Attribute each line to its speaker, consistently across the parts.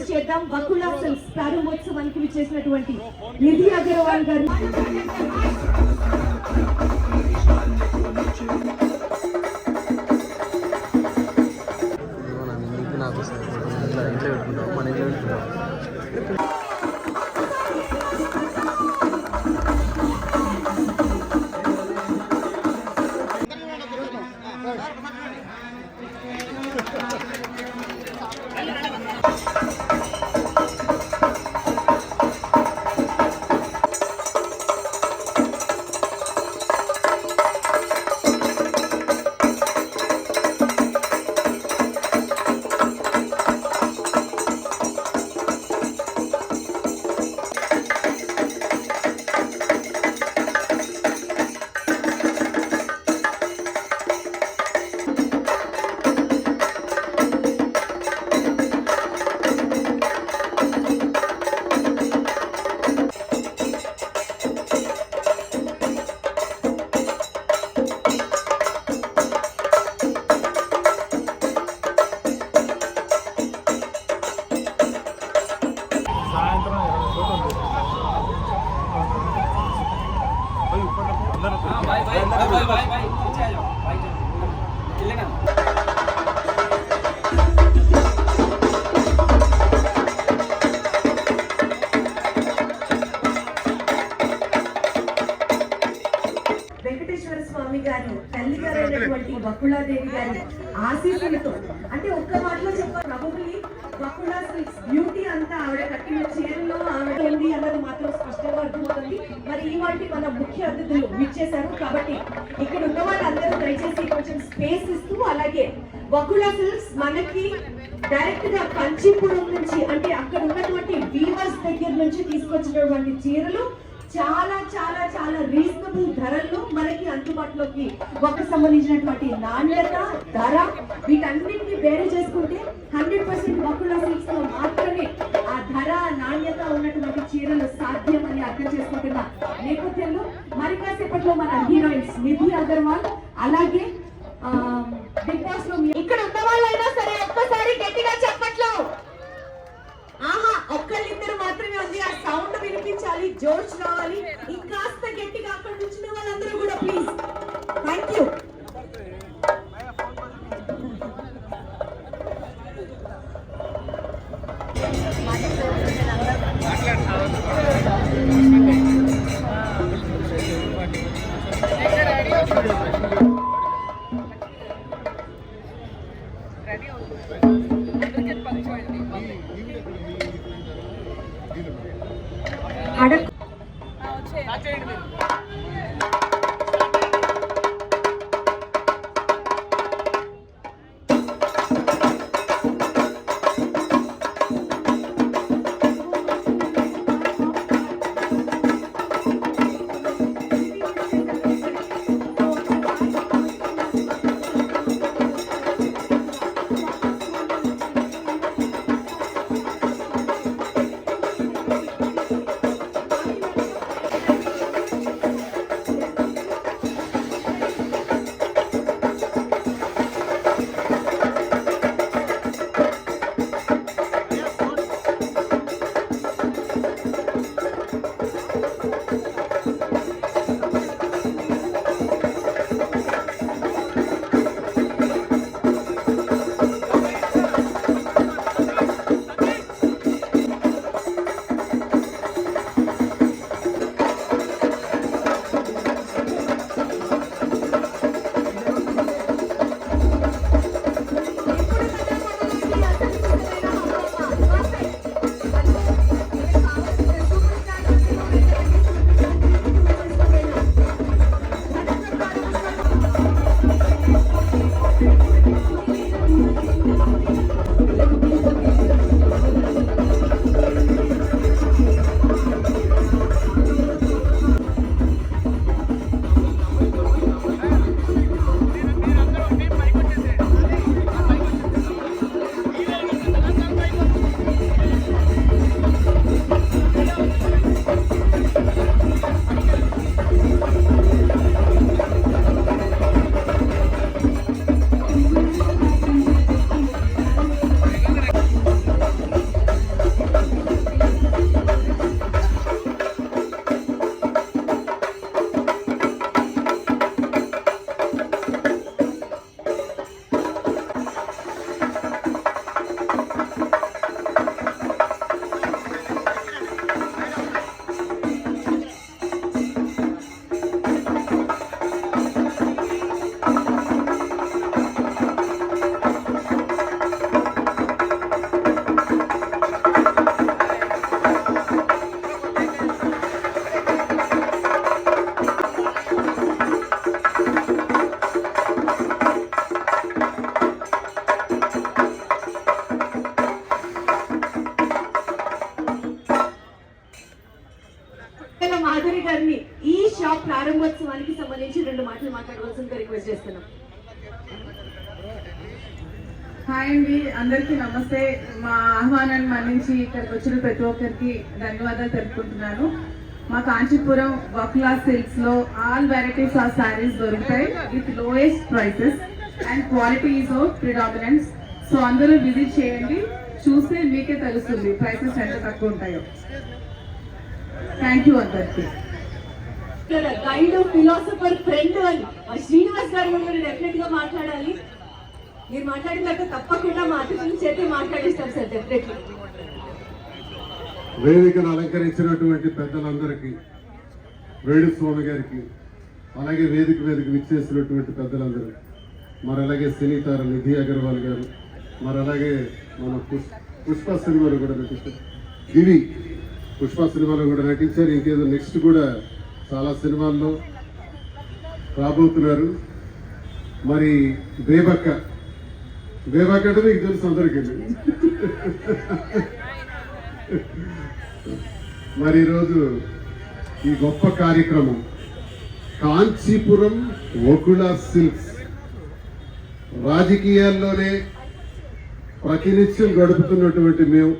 Speaker 1: Wish చేద్దాం. బకులా silks ప్రారంభోత్సవానికి విచ్చేసినటువంటి నిధి అగర్వాల్ గారు. వెంకటేశ్వర స్వామి గారి తల్లి గారైనటువంటి బకుళాదేవి గారి ఆశీస్సులతో, అంటే ఒక్క మాటలో చెప్పాలి, ప్రాబబ్లీ బకుళా సిల్క్స్ బ్యూటీ అంతా ఆవిడ కట్టిన చీరలో ఆవిడ ఉంది అన్నది మాత్రం స్పష్టంగా అర్థమవుతుంది. మరి ఇవాళ మన ముఖ్య అతిథులు విచ్చేశారు కాబట్టి ఇక్కడ ఉన్న వాళ్ళందరూ దయచేసి కొంచెం స్పేస్ ఇస్తూ, అలాగే బకుళా సిల్క్స్ మనకి డైరెక్ట్ గా కంచిపురం నుంచి, అంటే అక్కడ ఉన్నటువంటి వీవర్స్ దగ్గర నుంచి తీసుకొచ్చినటువంటి చీరలు చాలా చాలా చాలా రీజనబుల్ ధరల్లో మనకి అందుబాటులోకి సంబంధించినటువంటి నాణ్యత, ధర, వీటన్నిటిని వేరే చేసుకుంటే 100% బకుళా సిల్క్స్ లో మాత్రమే ఆ ధర, నాణ్యత ఉన్నటువంటి చీరలు సాధ్యం అని అర్థం చేసుకుంటున్న నేపథ్యంలో మరి కాసేపట్లో మన హీరోయిన్స్ నిధి అగర్వాల్, అలాగే బిగ్ బాస్ లో ఇక్కడ ఉన్న వాళ్ళైనా సరే ఒక్కసారి గట్టిగా చెప్పట్లో. ఆహా, ఒక్కళ్ళిద్దరు మాత్రమే ఉంది. ఆ సౌండ్ వినిపించాలి, జోష్ రావాలి. ఇంకాస్త గట్టిగా అక్కడ కూర్చున్న వాళ్ళందరూ కూడా ప్లీజ్. Thank you. ప్రారంభోత్సవానికి సంబంధించి 2 మాటలు మాట్లాడవలసిందిగా రిక్వెస్ట్ చేస్తున్నాం.
Speaker 2: హాయ్ అండి, అందరికీ నమస్తే. మా ఆహ్వానాన్ని మన్నించి ఇక్కడికి వచ్చిన ప్రతి ఒక్కరికి ధన్యవాదాలు తెలుపుకుంటున్నాను. మా కాంచీపురం వకులా సిల్క్స్ లో ఆల్ వెరైటీస్ ఆఫ్ సారీస్ దొరుకుతాయి with lowest prices and quality is of predominance. So అందరూ విజిట్ చేయండి, చూస్తే మీకే తెలుస్తుంది ప్రైసెస్ ఎంత తక్కువ ఉంటాయో. థ్యాంక్ యూ అందరికీ.
Speaker 1: గైడ్, ఫిలాసఫర్, ఫ్రెండ్ అని శ్రీనివాస్ గారు కూడా డెఫినెట్ గా మాట్లాడాలి. మీరు మాట్లాడిన తర్వాత తప్పకుండా మా అతిథుల చేతి మాట్లాడిస్తాం సార్ డెఫినెట్లీ.
Speaker 3: వేదికను అలంకరించినటువంటి పెద్దలందరికీ, వేణుస్వామి గారికి, అలాగే వేదిక విచ్చేసినటువంటి పెద్దలందరూ, మరి అలాగే సినీతార నిధి అగర్వాల్ గారు, మరి అలాగే మన పుష్ప సినిమాలో కూడా నటించారు, దివి పుష్ప సినిమాలో కూడా నటించారు. ఇంకేదో నెక్స్ట్ కూడా చాలా సినిమాల్లో రాబోతున్నారు. మరి బేబక్క అంటే మీకు తెలుసు అందరికీ. మరి ఈరోజు ఈ గొప్ప కార్యక్రమం కాంచీపురం వకులా సిల్క్స్ రాజకీయాల్లోనే ప్రతినిత్యం గడుపుతున్నటువంటి మేము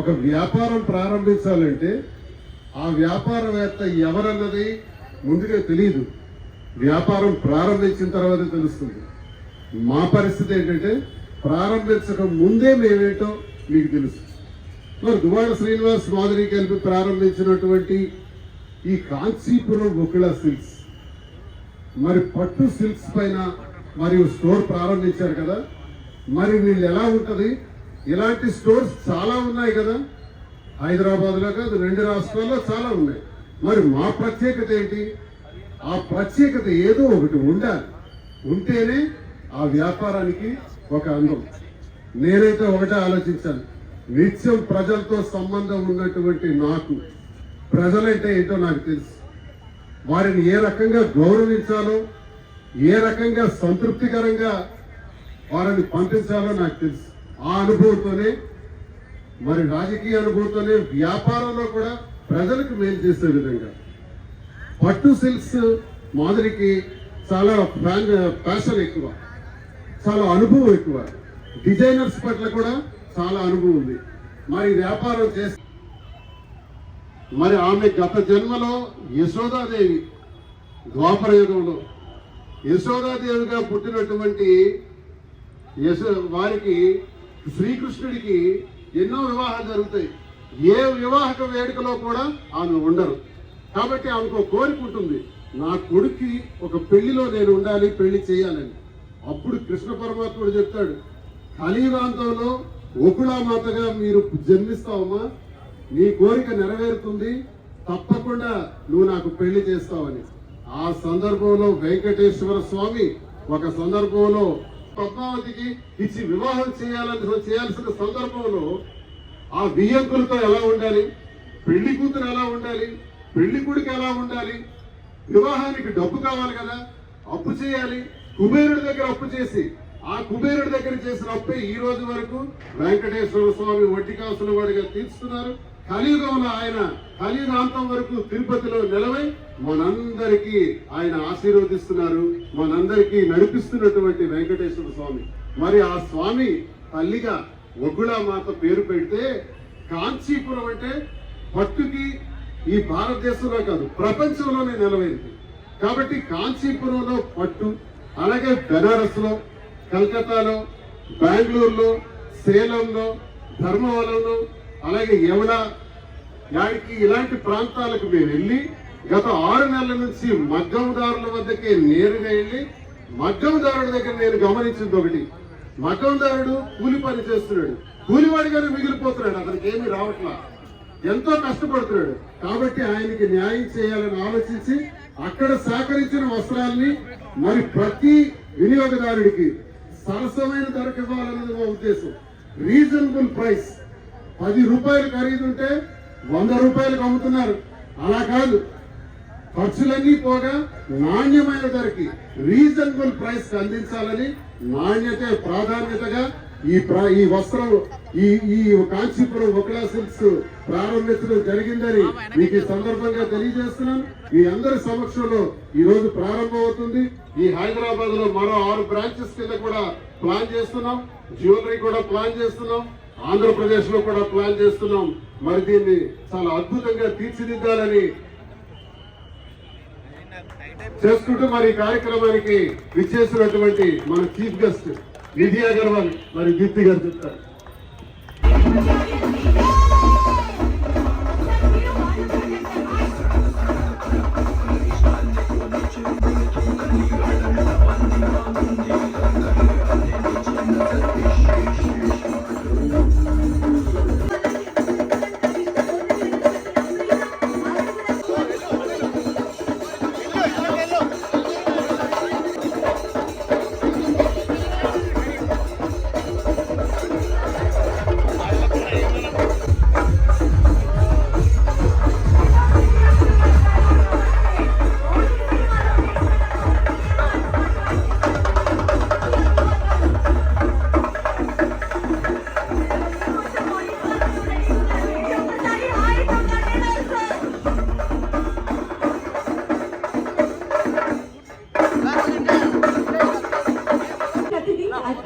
Speaker 3: ఒక వ్యాపారం ప్రారంభించాలంటే ఆ వ్యాపారవేత్త ఎవరన్నది ముందుగా తెలియదు, వ్యాపారం ప్రారంభించిన తర్వాత తెలుస్తుంది. మా పరిస్థితి ఏంటంటే ప్రారంభించక ముందే మేమేంటో మీకు తెలుసు. మరి దువ్వాడ శ్రీనివాస్ మాదిరి కలిపి ప్రారంభించినటువంటి ఈ కాంచీపురం వకులా సిల్క్స్, మరి పట్టు సిల్క్స్ పైన మరియు స్టోర్ ప్రారంభించారు కదా. మరి వీళ్ళు ఎలా ఉంటుంది, ఇలాంటి స్టోర్స్ చాలా ఉన్నాయి కదా, హైదరాబాద్లో కాదు 2 రాష్ట్రాల్లో చాలా ఉన్నాయి. మరి మా ప్రత్యేకత ఏంటి? ఆ ప్రత్యేకత ఏదో ఒకటి ఉండాలి, ఉంటేనే ఆ వ్యాపారానికి ఒక అందం. నేనైతే ఒకటే ఆలోచించాను, నిత్యం ప్రజలతో సంబంధం ఉన్నటువంటి నాకు ప్రజలంటే ఏంటో నాకు తెలుసు. వారిని ఏ రకంగా గౌరవించాలో, ఏ రకంగా సంతృప్తికరంగా వారిని పంపించాలో నాకు తెలుసు. ఆ అనుభవంతోనే, మరి రాజకీయ అనుభవంతోనే వ్యాపారంలో కూడా ప్రజలకు మేలు చేసే విధంగా పట్టు సిల్క్స్ మాదిరికి చాలా ప్యాషన్ ఎక్కువ, చాలా అనుభవం ఎక్కువ, డిజైనర్స్ పట్ల కూడా చాలా అనుభవం ఉంది. మరి వ్యాపారం చేసి మరి ఆమె గత జన్మలో యశోదాదేవి, ద్వాపర యుగంలో యశోదాదేవిగా పుట్టినటువంటి వారికి శ్రీకృష్ణుడికి ఎన్నో వివాహాలు జరుగుతాయి. ఏ వివాహక వేడుకలో కూడా ఆమె ఉండరు. కాబట్టి ఆమెకు కోరిక ఉంటుంది, నా కొడుక్కి ఒక పెళ్లిలో నేను ఉండాలి, పెళ్లి చేయాలని. అప్పుడు కృష్ణ పరమాత్ముడు చెప్తాడు, కలియుగాంతంలో వకులా మాతగా మీరు జన్మిస్తావమ్మా, నీ కోరిక నెరవేరుతుంది, తప్పకుండా నువ్వు నాకు పెళ్లి చేస్తావని. ఆ సందర్భంలో వెంకటేశ్వర స్వామి ఒక సందర్భంలో పద్మావతికి ఇచ్చి వివాహం చేయాల్సిన సందర్భంలో ఆ వియ్యంకులతో ఎలా ఉండాలి, పెళ్లి కూతురు ఎలా ఉండాలి, పెళ్లి కొడుకు ఎలా ఉండాలి, వివాహానికి డబ్బు కావాలి కదా, అప్పు చేయాలి. కుబేరుడి దగ్గర అప్పు చేసి, ఆ కుబేరుడి దగ్గర చేసిన అప్పే ఈ రోజు వరకు వెంకటేశ్వర స్వామి వడ్డీ కాసుల వాడిగా తీర్చుతున్నారు. కలియుగంలో ఆయన కలియుగాంతం వరకు తిరుపతిలో నిలవై మనందరికీ ఆయన ఆశీర్వదిస్తున్నారు, మనందరికీ నడిపిస్తున్నటువంటి వెంకటేశ్వర స్వామి. మరి ఆ స్వామి తల్లిగా వకులా మాత పేరు పెడితే కాంచీపురం అంటే పట్టుకి ఈ భారతదేశంలో కాదు ప్రపంచంలోనే నిలవైంది. కాబట్టి కాంచీపురంలో పట్టు, అలాగే బెనారస్ లో, కలకత్తాలో, బెంగళూరులో, సేలంలో, ధర్మవరంలో, అలాగే యవడా యాడికి ఇలాంటి ప్రాంతాలకు మేము వెళ్ళి గత 6 నెలల నుంచి మగ్గందారుల వద్దకే నేరుగా వెళ్ళి, మగ్గందారుడి దగ్గర నేను గమనించింది ఒకటి, మగ్గందారుడు కూలి పని చేస్తున్నాడు, కూలివాడిగానే మిగిలిపోతున్నాడు, అతనికి ఏమీ రావట్లా, ఎంతో కష్టపడుతున్నాడు. కాబట్టి ఆయనకి న్యాయం చేయాలని ఆలోచించి అక్కడ సేకరించిన వస్త్రాల్ని మరి ప్రతి వినియోగదారుడికి సరసమైన ధరకు ఇవ్వాలన్నది మా ఉద్దేశం. రీజనబుల్ ప్రైస్, 10 రూపాయలు ఖరీదుంటే 100 రూపాయలకు అమ్ముతున్నారు. అలా కాదు, ఖర్చులన్నీ పోగా నాణ్యమైన ధరకి రీజనబుల్ ప్రైస్ అందించాలని నాణ్యతే ప్రాధాన్యతగా ఈ వస్త్రం ఈ కాంచీపురం వకులా సిల్క్స్ ప్రారంభించడం జరిగిందని మీకు ఈ సందర్భంగా తెలియజేస్తున్నాను. మీ అందరి సమక్షంలో ఈ రోజు ప్రారంభం అవుతుంది. ఈ హైదరాబాద్ లో మరో 6 బ్రాంచెస్ కింద కూడా ప్లాన్ చేస్తున్నాం. జ్యువెలరీ కూడా ప్లాన్ చేస్తున్నాం. ఆంధ్రప్రదేశ్ లో కూడా ప్లాన్ చేస్తున్నాం. మరి దీన్ని చాలా అద్భుతంగా తీర్చిదిద్దాలని చేసుకుంటూ మరి ఈ కార్యక్రమానికి విచ్చేసినటువంటి మన చీఫ్ గెస్ట్ నిధి అగర్వాల్ మరి దీప్తి గారు చెప్తారు.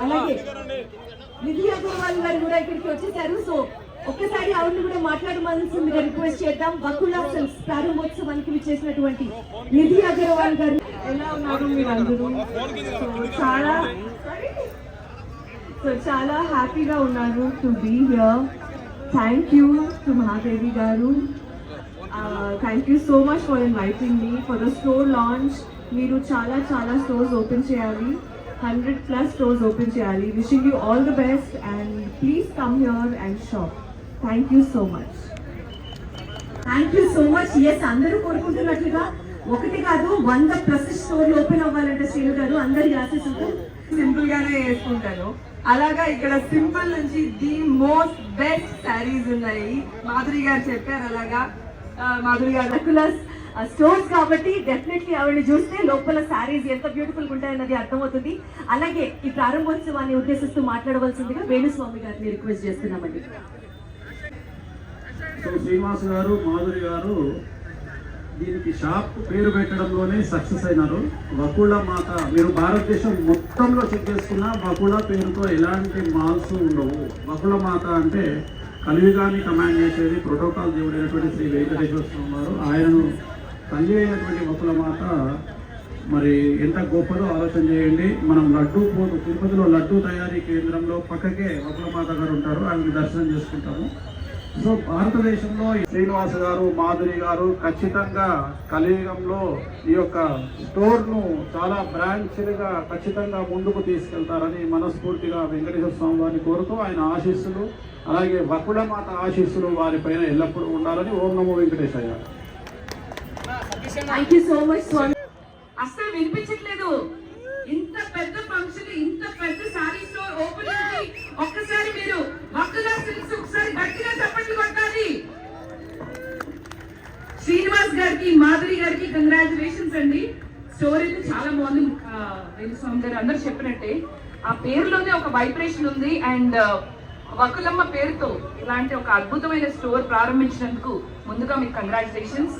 Speaker 1: అలాగే నిధి అగర్వాల్ గారు కూడా ఇక్కడికి వచ్చేసారు. సో ఒక్కసారి ఆవిడని కూడా మాట్లాడమల్సిందిగా రిక్వెస్ట్ చేద్దాం. వకులా సిల్క్స్ ప్రారంభోత్సవానికి విచ్చేసినటువంటి నిధి అగర్వాల్ గారు.
Speaker 2: ఎలా ఉన్నారు మీరు అందరూ? చాలా హ్యాపీగా ఉన్నారు to be here. Thank you to Mahadevi గారు. Thank you so much for inviting me for the store launch. మీరు చాలా స్టోర్స్ ఓపెన్ చేయాలి, 100+ స్టోర్స్ ఓపెన్ చేయాలి. Wishing you all the best and please come here and shop. Thank you so much.
Speaker 1: Thank you so much. Yes, అందరూ కోరుకుంటున్నట్లుగా ఒకటి కాదు 100+ స్టోర్లు open అవ్వాలంటే శ్రీను గారు అందరి ఆశీస్సులతో
Speaker 2: సింపుల్ గానే వేసుకుంటాను. అలాగా ఇక్కడ సింపుల్ నుంచి ది మోస్ట్ బెస్ట్ శారీస్ ఉన్నాయి. మాధురి గారు చెప్పారు అలాగా. మాధురి గారు
Speaker 1: వకులాస్ స్టోర్స్ కాబట్టి డెఫినెట్లీ ఆవిడని చూస్తే లోపల శారీస్ ఎంత బ్యూటిఫుల్ గా ఉంటాయన్నది అర్థమవుతుంది. అలాగే ఈ ప్రారంభోత్సవాన్ని ఉద్దేశిస్తూ మాట్లాడవలసిందిగా వేణుస్వామి గారిని రిక్వెస్ట్ చేస్తున్నామండి.
Speaker 4: సో శ్రీనివాస్ గారు, మాధురి గారు దీనికి షాప్ పేరు పెట్టడంలోనే సక్సెస్ అయినారు. వకుళ మాత, మీరు భారతదేశం మొత్తంలో చెక్ చేసుకున్న వకుళ పేరుతో ఎలాంటి మాల్స్ ఉండవు. వకుళ మాత అంటే కలియుగాన్ని కమాండ్ చేసేది ప్రోటోకాల్ దేవుడైనటువంటి శ్రీ వెంకటేశ్వర స్వామి వారు. ఆయనను తల్లి అయినటువంటి వకుళ మాత మరి ఎంత గొప్పదో ఆలోచన చేయండి. మనం లడ్డూ తిరుపతిలో లడ్డూ తయారీ కేంద్రంలో పక్కకే వకుళ మాత గారు ఉంటారు. ఆయనకి దర్శనం చేసుకుంటాము. సో భారతదేశంలో శ్రీనివాస్ గారు, మాధురి గారు ఖచ్చితంగా కలియుగంలో ఈ యొక్క స్టోర్ను చాలా బ్రాంచ్లుగా ఖచ్చితంగా ముందుకు తీసుకెళ్తారని మనస్ఫూర్తిగా వెంకటేశ్వర స్వామి వారిని కోరుతూ ఆయన ఆశీస్సులు, అలాగే వకుళ మాత ఆశీస్సులు వారిపైన ఎల్లప్పుడూ ఉండాలని ఓం నమో వెంకటేశయ్య.
Speaker 1: థ్యాంక్ యూ సో మచ్ స్వామి.
Speaker 2: అస్సలు వినిపించట్లేదు. ఇంత పెద్ద ఫంక్షన్, ఇంత పెద్ద సారీ స్టోర్ ఓపెనింగ్ కి ఒక్కసారి మీరు వకులా సిల్క్స్ ఒకసారి గట్టిగా చప్పట్లు కొట్టాలి. శ్రీనివాస్ గారికి, మాధురి గారికి కంగ్రాచులేషన్స్ అండి. స్టోర్ అయితే చాలా బాగుంది. వేణుస్వామి గారు అందరూ చెప్పినట్టే ఆ పేరులోనే ఒక వైబ్రేషన్ ఉంది. అండ్ వకులమ్మ పేరుతో ఇలాంటి ఒక అద్భుతమైన స్టోర్ ప్రారంభించినందుకు ముందుగా మీకు కంగ్రాచులేషన్స్.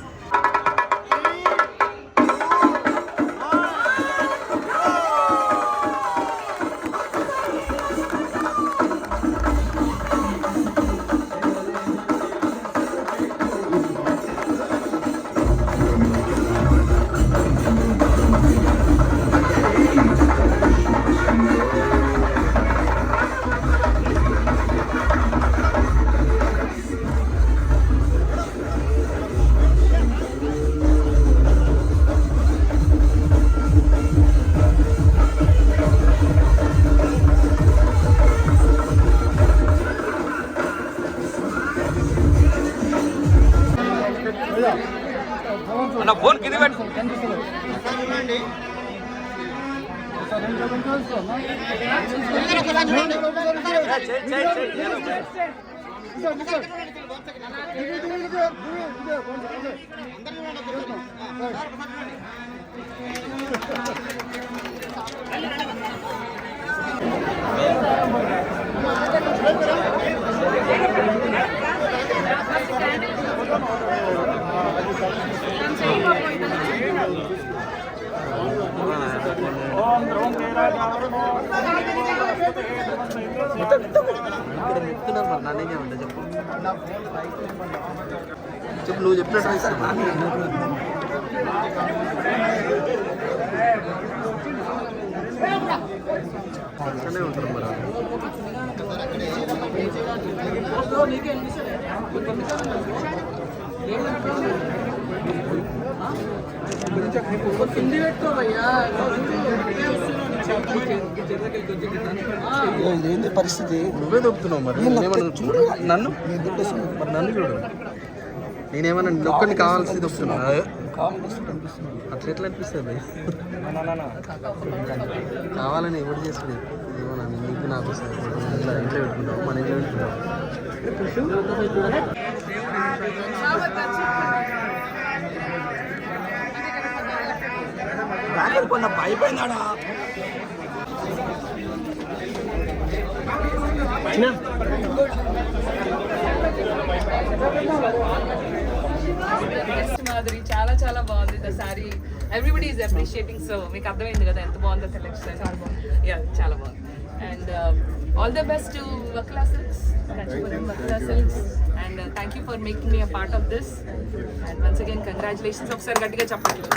Speaker 5: అన్న ఫోన్ కింద పెట్టు. నన్నేం చేయమంటే చెప్పు చెప్పు నువ్వు చెప్పినట్టు ఇస్తున్నా అక్కడనే ఉంటారు మరి
Speaker 6: ఇదేంటి పరిస్థితి?
Speaker 5: నువ్వే దొప్పుతున్నావు మరి చూడు నన్ను మరి నన్ను చూడు నేనేమన్నా ఒక్కడిని కావాల్సి దొప్పుతున్నా అట్లా ఎట్లా అనిపిస్తుంది కావాలని ఎవరు చేసుకుని ఏమన్నా నీకు నాకు ఇట్లా ఇంట్లో పెట్టుకుంటావు మన ఇంట్లో పెట్టుకుంటావు
Speaker 6: కొన్న పైపోయిందాడా
Speaker 7: మాధురి చాలా చాలా బాగుంది the sari everybody is appreciating so మీకు అర్థమైంది కదా ఎంత బాగుందో సెలెక్షన్ యా చాలా బాగుంది and all the best to Vakla silks Kanchipuram Vakla silks and thank you for making me a part of this and once again congratulations ఒకసారి గట్టిగా చెప్పండి